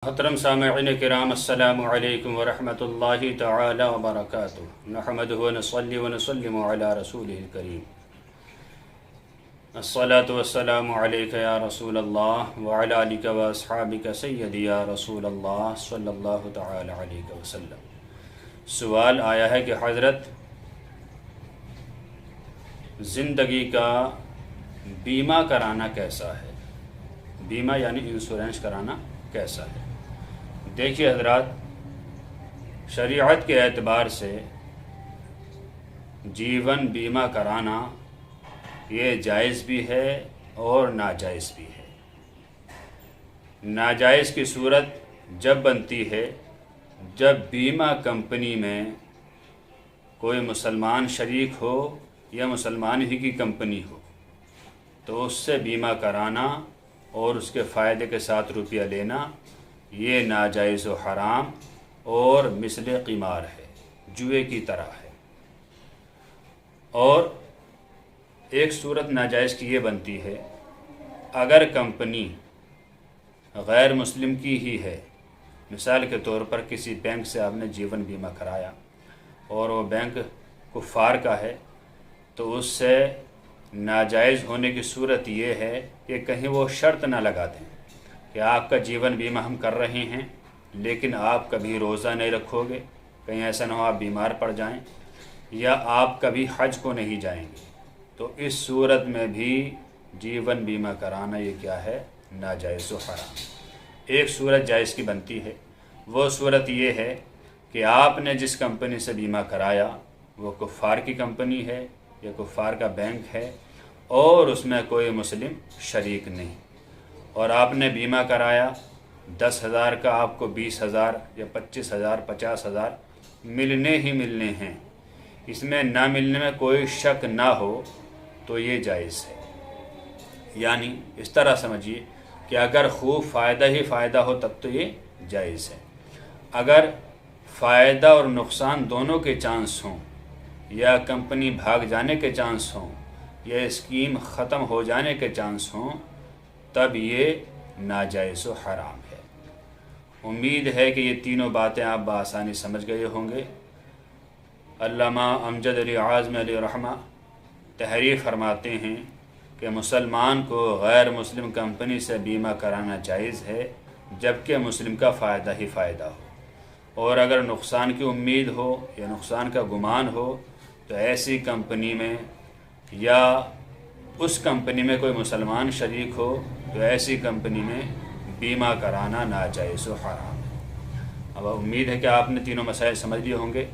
محترم سامعین کرام، السلام علیکم ورحمۃ اللہ تعالی وبرکاتہ۔ نحمدہ ونصلی ونسلم علی رسولہ الکریم۔ الصلاۃ والسلام علیک یا رسول اللہ وعلی آلک واصحابک سیدی یا رسول اللہ صلی اللہ تعالی علیہ وسلم۔ سوال آیا ہے کہ حضرت، زندگی کا بیمہ کرانا کیسا ہے؟ بیمہ یعنی انشورنس کرانا کیسا ہے؟ دیکھیے حضرات، شریعت کے اعتبار سے جیون بیمہ کرانا یہ جائز بھی ہے اور ناجائز بھی ہے۔ ناجائز کی صورت جب بنتی ہے جب بیمہ کمپنی میں کوئی مسلمان شریک ہو یا مسلمان ہی کی کمپنی ہو تو اس سے بیمہ کرانا اور اس کے فائدے کے ساتھ روپیہ لینا یہ ناجائز و حرام اور مثل قمار ہے، جوئے کی طرح ہے۔ اور ایک صورت ناجائز کی یہ بنتی ہے، اگر کمپنی غیر مسلم کی ہی ہے، مثال کے طور پر کسی بینک سے آپ نے جیون بیمہ کرایا اور وہ بینک کفار کا ہے، تو اس سے ناجائز ہونے کی صورت یہ ہے کہ کہیں وہ شرط نہ لگا دیں کہ آپ کا جیون بیمہ ہم کر رہے ہیں لیکن آپ کبھی روزہ نہیں رکھو گے، کہیں ایسا نہ ہو آپ بیمار پڑ جائیں، یا آپ کبھی حج کو نہیں جائیں گے، تو اس صورت میں بھی جیون بیمہ کرانا یہ کیا ہے؟ ناجائز و حرام۔ ایک صورت جائز کی بنتی ہے، وہ صورت یہ ہے کہ آپ نے جس کمپنی سے بیمہ کرایا وہ کفار کی کمپنی ہے یا کفار کا بینک ہے اور اس میں کوئی مسلم شریک نہیں، اور آپ نے بیمہ کرایا 10,000 کا، آپ کو 20,000 یا 25,000 50,000 ملنے ہی ملنے ہیں، اس میں نہ ملنے میں کوئی شک نہ ہو تو یہ جائز ہے۔ یعنی اس طرح سمجھیے کہ اگر خوب فائدہ ہی فائدہ ہو تب تو یہ جائز ہے۔ اگر فائدہ اور نقصان دونوں کے چانس ہوں، یا کمپنی بھاگ جانے کے چانس ہوں، یا اسکیم ختم ہو جانے کے چانس ہوں، تب یہ ناجائز و حرام ہے۔ امید ہے کہ یہ تینوں باتیں آپ بآسانی سمجھ گئے ہوں گے۔ علامہ امجد علی اعظمی علیہ رحمہ تحریر فرماتے ہیں کہ مسلمان کو غیر مسلم کمپنی سے بیمہ کرانا جائز ہے جبکہ مسلم کا فائدہ ہی فائدہ ہو، اور اگر نقصان کی امید ہو یا نقصان کا گمان ہو تو ایسی کمپنی میں یا اس کمپنی میں کوئی مسلمان شریک ہو تو ایسی کمپنی میں بیمہ کرانا ناجائز و حرام ہے۔ اب امید ہے کہ آپ نے تینوں مسائل سمجھ لیے ہوں گے۔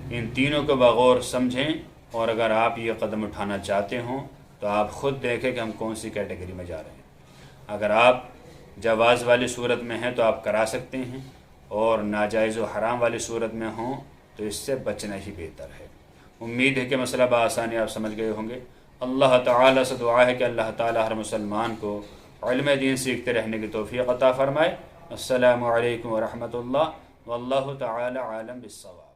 ان تینوں کو بغور سمجھیں، اور اگر آپ یہ قدم اٹھانا چاہتے ہوں تو آپ خود دیکھیں کہ ہم کون سی کیٹیگری میں جا رہے ہیں۔ اگر آپ جواز والی صورت میں ہیں تو آپ کرا سکتے ہیں، اور ناجائز و حرام والی صورت میں ہوں تو اس سے بچنا ہی بہتر ہے۔ امید ہے کہ مسئلہ بآسانی آپ سمجھ گئے ہوں گے۔ اللہ تعالیٰ سے دعا ہے کہ اللہ تعالیٰ ہر مسلمان کو علم دین سیکھتے رہنے کی توفیق عطا فرمائے۔ السلام علیکم ورحمۃ اللہ، واللہ تعالی عالم بالصواب۔